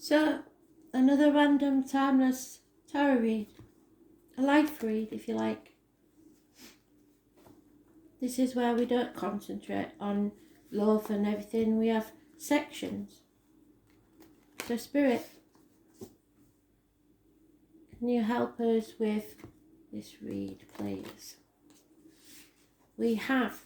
So, another random, timeless tarot read. A life read, if you like. This is where we don't concentrate on love and everything. We have sections. So, Spirit, can you help us with this read, please? We have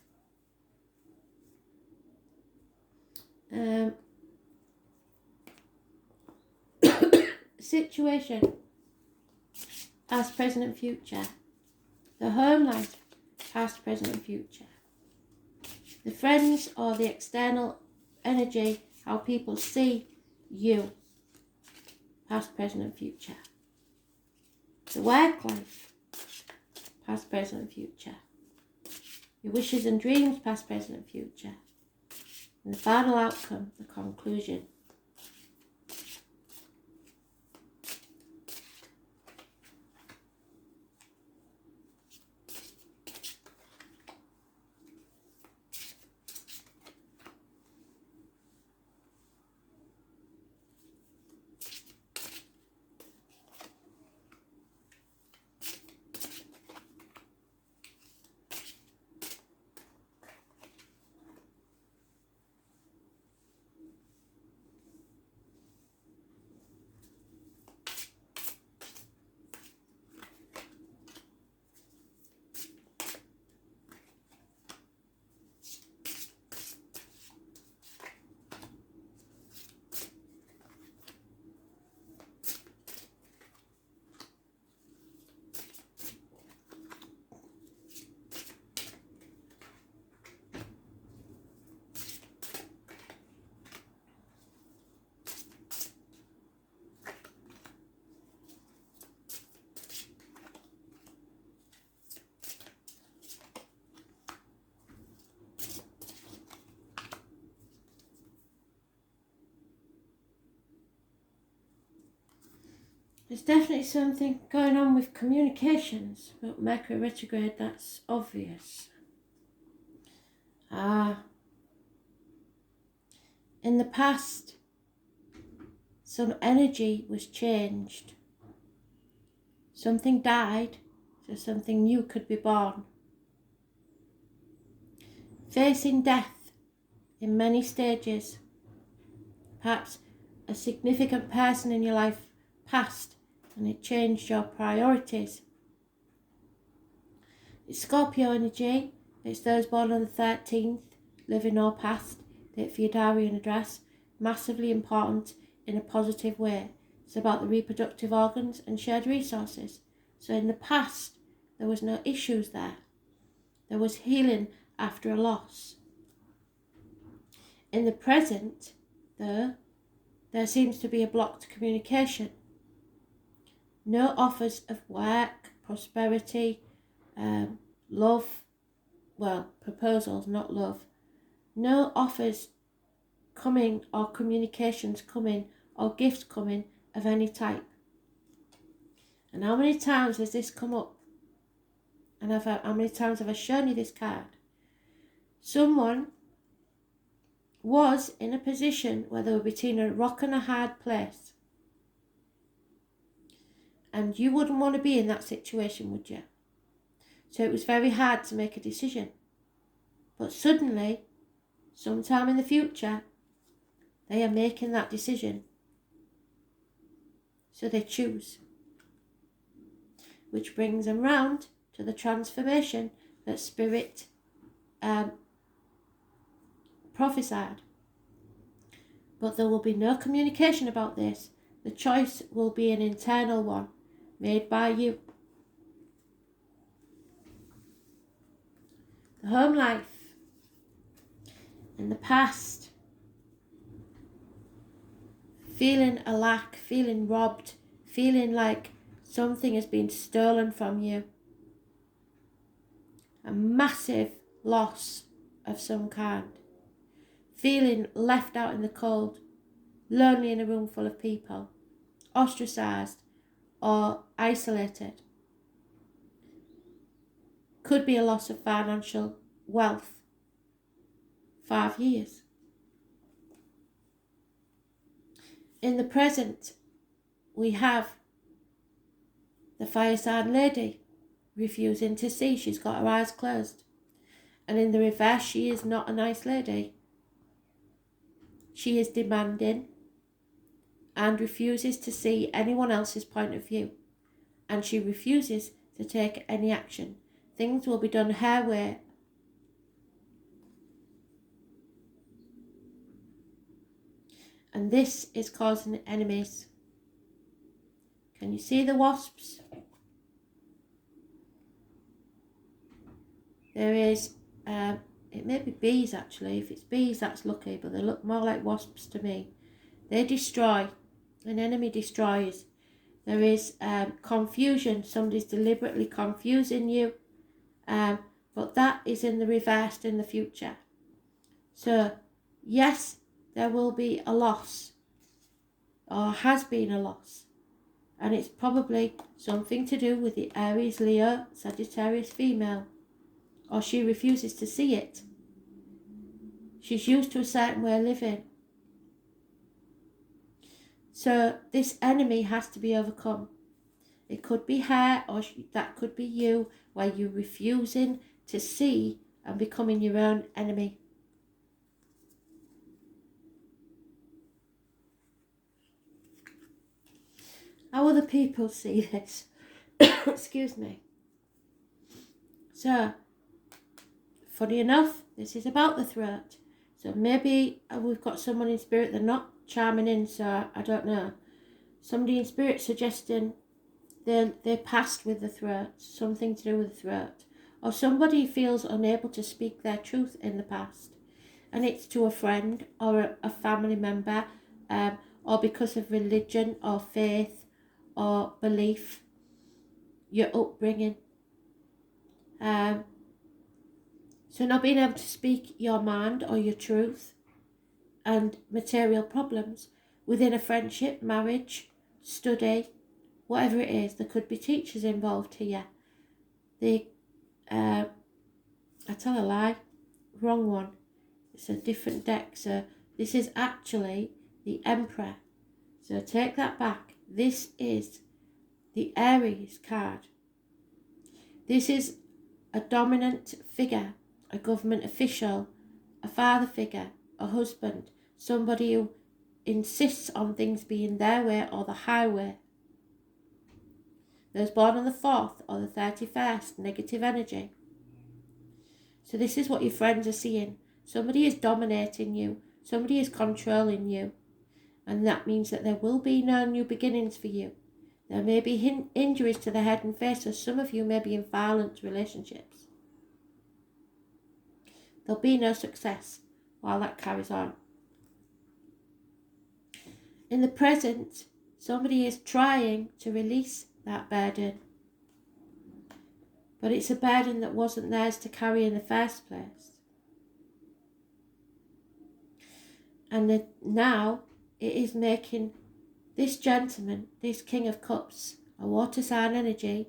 situation, past, present and future. The home life, past, present and future. The friends or the external energy, how people see you, past, present and future. The work life, past, present and future. Your wishes and dreams, past, present and future. And the final outcome, the conclusion. There's definitely something going on with communications, but Mercury retrograde, that's obvious. In the past, some energy was changed. Something died, so something new could be born. Facing death in many stages. Perhaps a significant person in your life passed and it changed your priorities. It's Scorpio energy. It's those born on the 13th, living or past. Date for your diary and address. Massively important in a positive way. It's about the reproductive organs and shared resources. So in the past, there was no issues there. There was healing after a loss. In the present, though, there seems to be a blocked communication. No offers of work, prosperity, love, proposals, not love. No offers coming or communications coming or gifts coming of any type. And how many times has this come up? And how many times have I shown you this card? Someone was in a position where they were between a rock and a hard place. And you wouldn't want to be in that situation, would you? So it was very hard to make a decision. But suddenly, sometime in the future, they are making that decision. So they choose. Which brings them round to the transformation that Spirit prophesied. But there will be no communication about this. The choice will be an internal one, made by you. The home life. In the past. Feeling a lack, feeling robbed, feeling like something has been stolen from you. A massive loss of some kind. Feeling left out in the cold, lonely in a room full of people, ostracised or isolated. Could be a loss of financial wealth. 5 years. In the present, we have the fire sign lady refusing to see. She's got her eyes closed. And in the reverse, she is not a nice lady. She is demanding and refuses to see anyone else's point of view. And she refuses to take any action. Things will be done her way. And this is causing enemies. Can you see the wasps? There is, it may be bees actually. If it's bees, that's lucky, but they look more like wasps to me. They destroy. An enemy destroys. There is confusion. Somebody's deliberately confusing you. But that is in the reversed in the future. So, yes, there will be a loss. Or has been a loss. And it's probably something to do with the Aries, Leo, Sagittarius female. Or she refuses to see it. She's used to a certain way of living. So this enemy has to be overcome. It could be her, or that could be you, where you're refusing to see and becoming your own enemy. How other people see this? Excuse me. So, funny enough, this is about the throat. So maybe we've got someone in spirit, they're not chiming in, so I don't know. Somebody in spirit suggesting they passed with the throat, something to do with the throat. Or somebody feels unable to speak their truth in the past. And it's to a friend or a family member, or because of religion or faith or belief, your upbringing. So not being able to speak your mind or your truth and material problems within a friendship, marriage, study, whatever it is. There could be teachers involved here. I tell a lie, wrong one. It's a different deck. So this is actually the Emperor. So take that back. This is the Aries card. This is a dominant figure, a government official, a father figure, a husband, somebody who insists on things being their way or the highway. Those born on the 4th or the 31st, negative energy. So this is what your friends are seeing. Somebody is dominating you. Somebody is controlling you. And that means that there will be no new beginnings for you. There may be injuries to the head and face, so some of you may be in violent relationships. There'll be no success while that carries on. In the present, somebody is trying to release that burden. But it's a burden that wasn't theirs to carry in the first place. And now it is making this gentleman, this King of Cups, a water sign energy,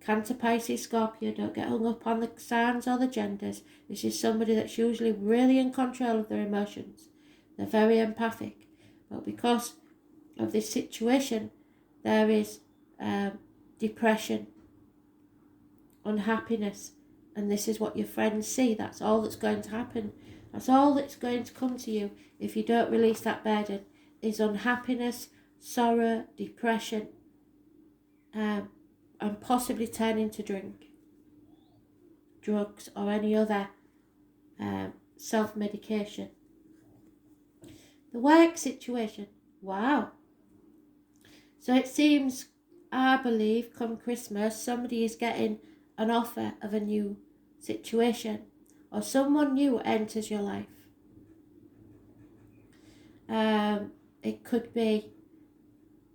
Cancer, Pisces, Scorpio, don't get hung up on the signs or the genders. This is somebody that's usually really in control of their emotions. They're very empathic. But because of this situation, there is depression, unhappiness, and this is what your friends see. That's all that's going to happen. That's all that's going to come to you if you don't release that burden, is unhappiness, sorrow, depression, and possibly turning to drink, drugs, or any other self-medication. The work situation, wow. So it seems, I believe, come Christmas, somebody is getting an offer of a new situation, or someone new enters your life. It could be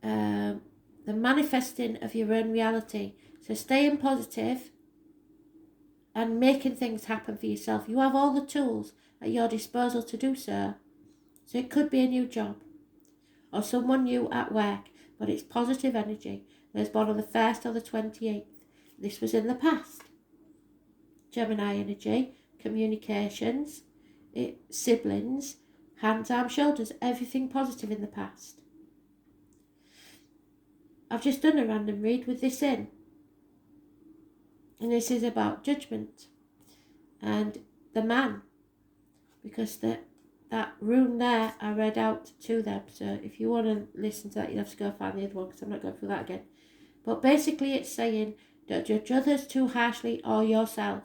the manifesting of your own reality. So staying positive and making things happen for yourself. You have all the tools at your disposal to do so. So it could be a new job or someone new at work, but it's positive energy. There's born on the 1st or the 28th. This was in the past. Gemini energy, communications, siblings, hands, arms, shoulders, everything positive in the past. I've just done a random read with this in. And this is about judgment and the man. Because that rune there I read out to them. So if you want to listen to that, you'll have to go find the other one because I'm not going through that again. But basically it's saying, don't judge others too harshly or yourself.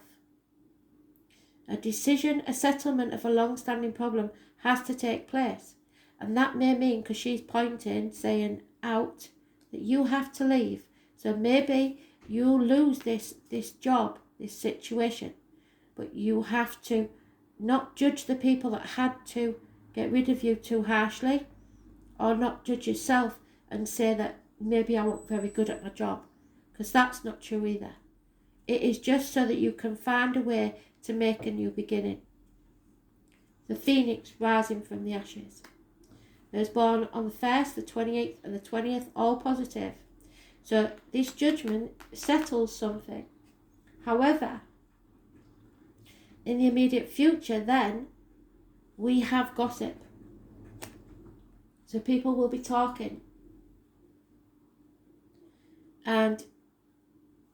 A decision, a settlement of a long-standing problem has to take place. And that may mean, because she's pointing, saying out, that you have to leave. So maybe you lose this job, this situation. But you have to not judge the people that had to get rid of you too harshly, or not judge yourself and say that maybe I wasn't very good at my job, because that's not true either. It is just so that you can find a way to make a new beginning. The phoenix rising from the ashes. I was born on the 1st, the 28th and the 20th, all positive. So this judgment settles something. However, in the immediate future then, we have gossip. So people will be talking. And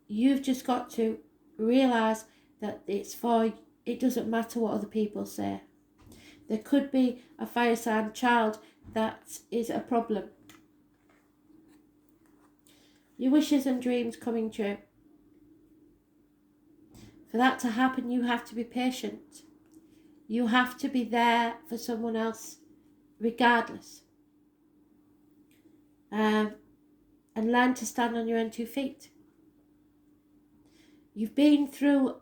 you've just got to realise that it doesn't matter what other people say. There could be a fire sign child that is a problem. Your wishes and dreams coming true. For that to happen, you have to be patient. You have to be there for someone else, regardless. And learn to stand on your own 2 feet. You've been through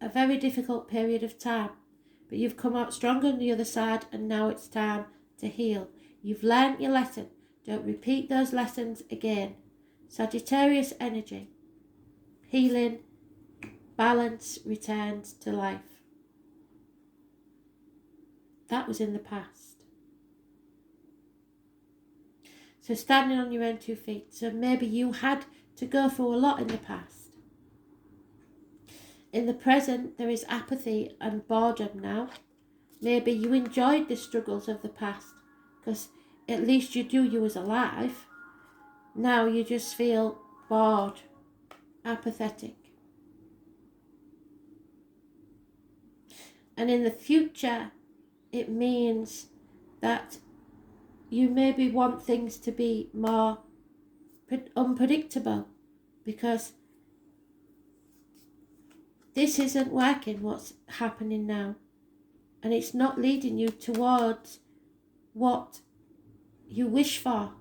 a very difficult period of time, but you've come out stronger on the other side, and now it's time to heal. You've learnt your lesson. Don't repeat those lessons again. Sagittarius energy. Healing, balance returns to life. That was in the past. So standing on your own 2 feet. So maybe you had to go through a lot in the past. In the present, there is apathy and boredom now. Maybe you enjoyed the struggles of the past because at least you was alive. Now you just feel bored, apathetic. And in the future, it means that you maybe want things to be more unpredictable, because this isn't working, what's happening now. And it's not leading you towards what you wish for.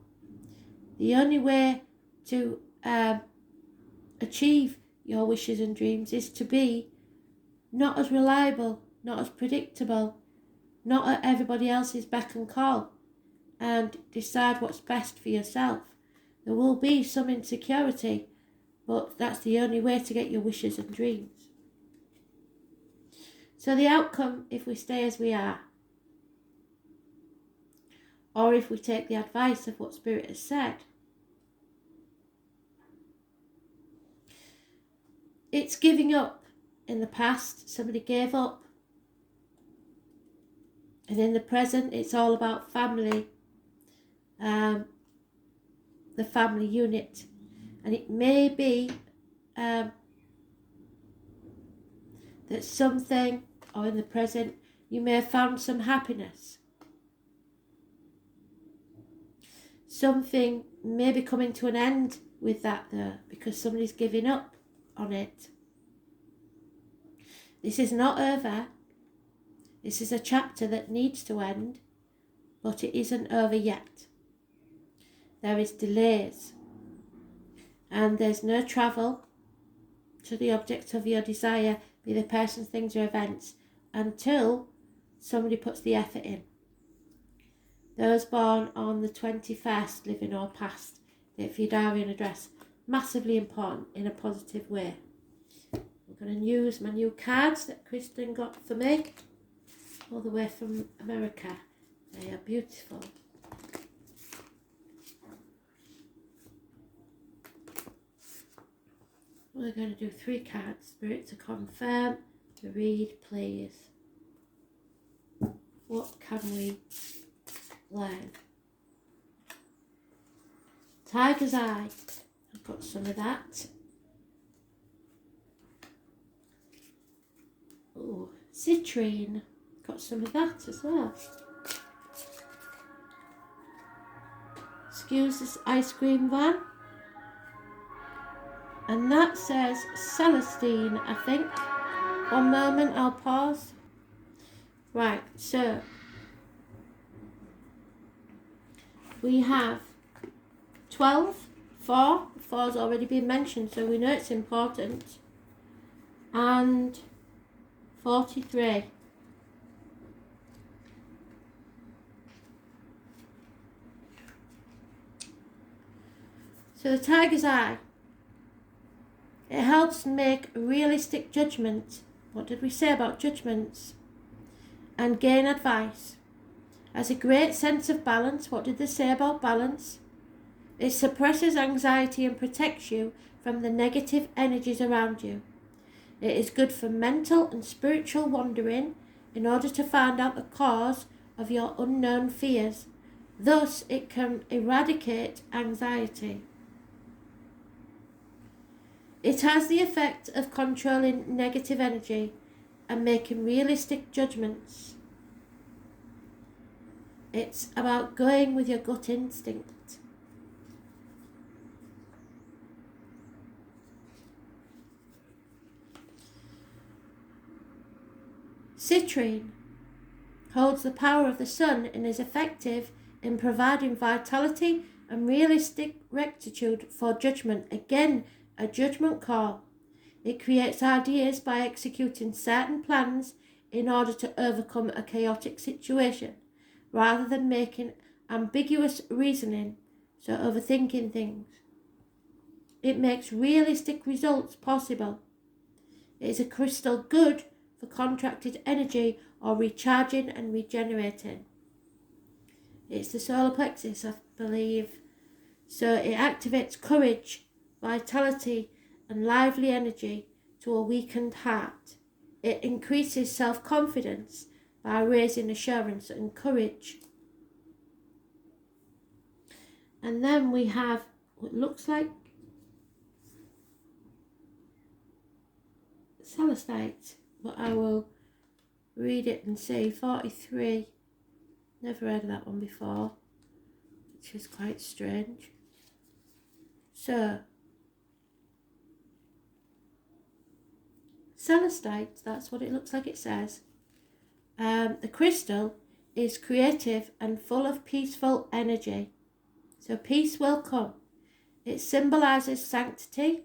The only way to achieve your wishes and dreams is to be not as reliable, not as predictable, not at everybody else's beck and call, and decide what's best for yourself. There will be some insecurity, but that's the only way to get your wishes and dreams. So the outcome, if we stay as we are, or if we take the advice of what Spirit has said, it's giving up. In the past, somebody gave up. And in the present, it's all about family, the family unit. And it may be that something, or in the present, you may have found some happiness. Something may be coming to an end with that though, because somebody's giving up on it. This is not over. This is a chapter that needs to end, but it isn't over yet. There is delays, and there's no travel to the object of your desire, be the person, things or events, until somebody puts the effort in. Those born on the 21st, living or past, for your diary and address, massively important in a positive way. I'm going to use my new cards that Kristen got for me, all the way from America. They are beautiful. We're going to do 3 cards. Spirit to confirm the read, please. What can we learn? Tiger's eye. I've got some of that. Oh, citrine. Got some of that as well. Excuse this ice cream van. And that says Celestine, I think. One moment, I'll pause. Right, so we have 12, 4. 4's already been mentioned, so we know it's important. And 43. So the tiger's eye. It helps make realistic judgment. What did we say about judgments? And gain advice. Has a great sense of balance. What did they say about balance? It suppresses anxiety and protects you from the negative energies around you. It is good for mental and spiritual wandering in order to find out the cause of your unknown fears. Thus, it can eradicate anxiety. It has the effect of controlling negative energy and making realistic judgments. It's about going with your gut instinct. Citrine holds the power of the sun and is effective in providing vitality and realistic rectitude for judgment. Again, a judgment call. It creates ideas by executing certain plans in order to overcome a chaotic situation, rather than making ambiguous reasoning, so overthinking things. It makes realistic results possible. It is a crystal good for contracted energy or recharging and regenerating. It's the solar plexus, I believe. So it activates courage, vitality and lively energy to a weakened heart. It increases self-confidence by raising assurance and courage. And then we have what looks like celestite, but I will read it and say 43. Never heard of that one before, which is quite strange. So, celestite, that's what it looks like it says. The crystal is creative and full of peaceful energy. So peace will come. It symbolises sanctity.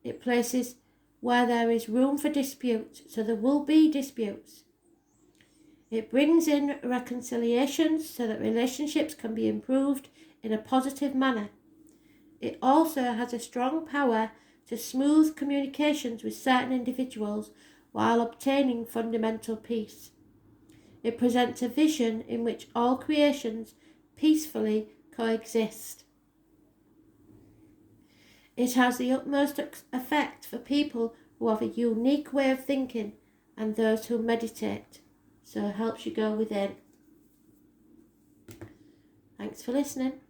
It places where there is room for dispute, so there will be disputes. It brings in reconciliations so that relationships can be improved in a positive manner. It also has a strong power to smooth communications with certain individuals while obtaining fundamental peace. It presents a vision in which all creations peacefully coexist. It has the utmost effect for people who have a unique way of thinking and those who meditate, so it helps you go within. Thanks for listening.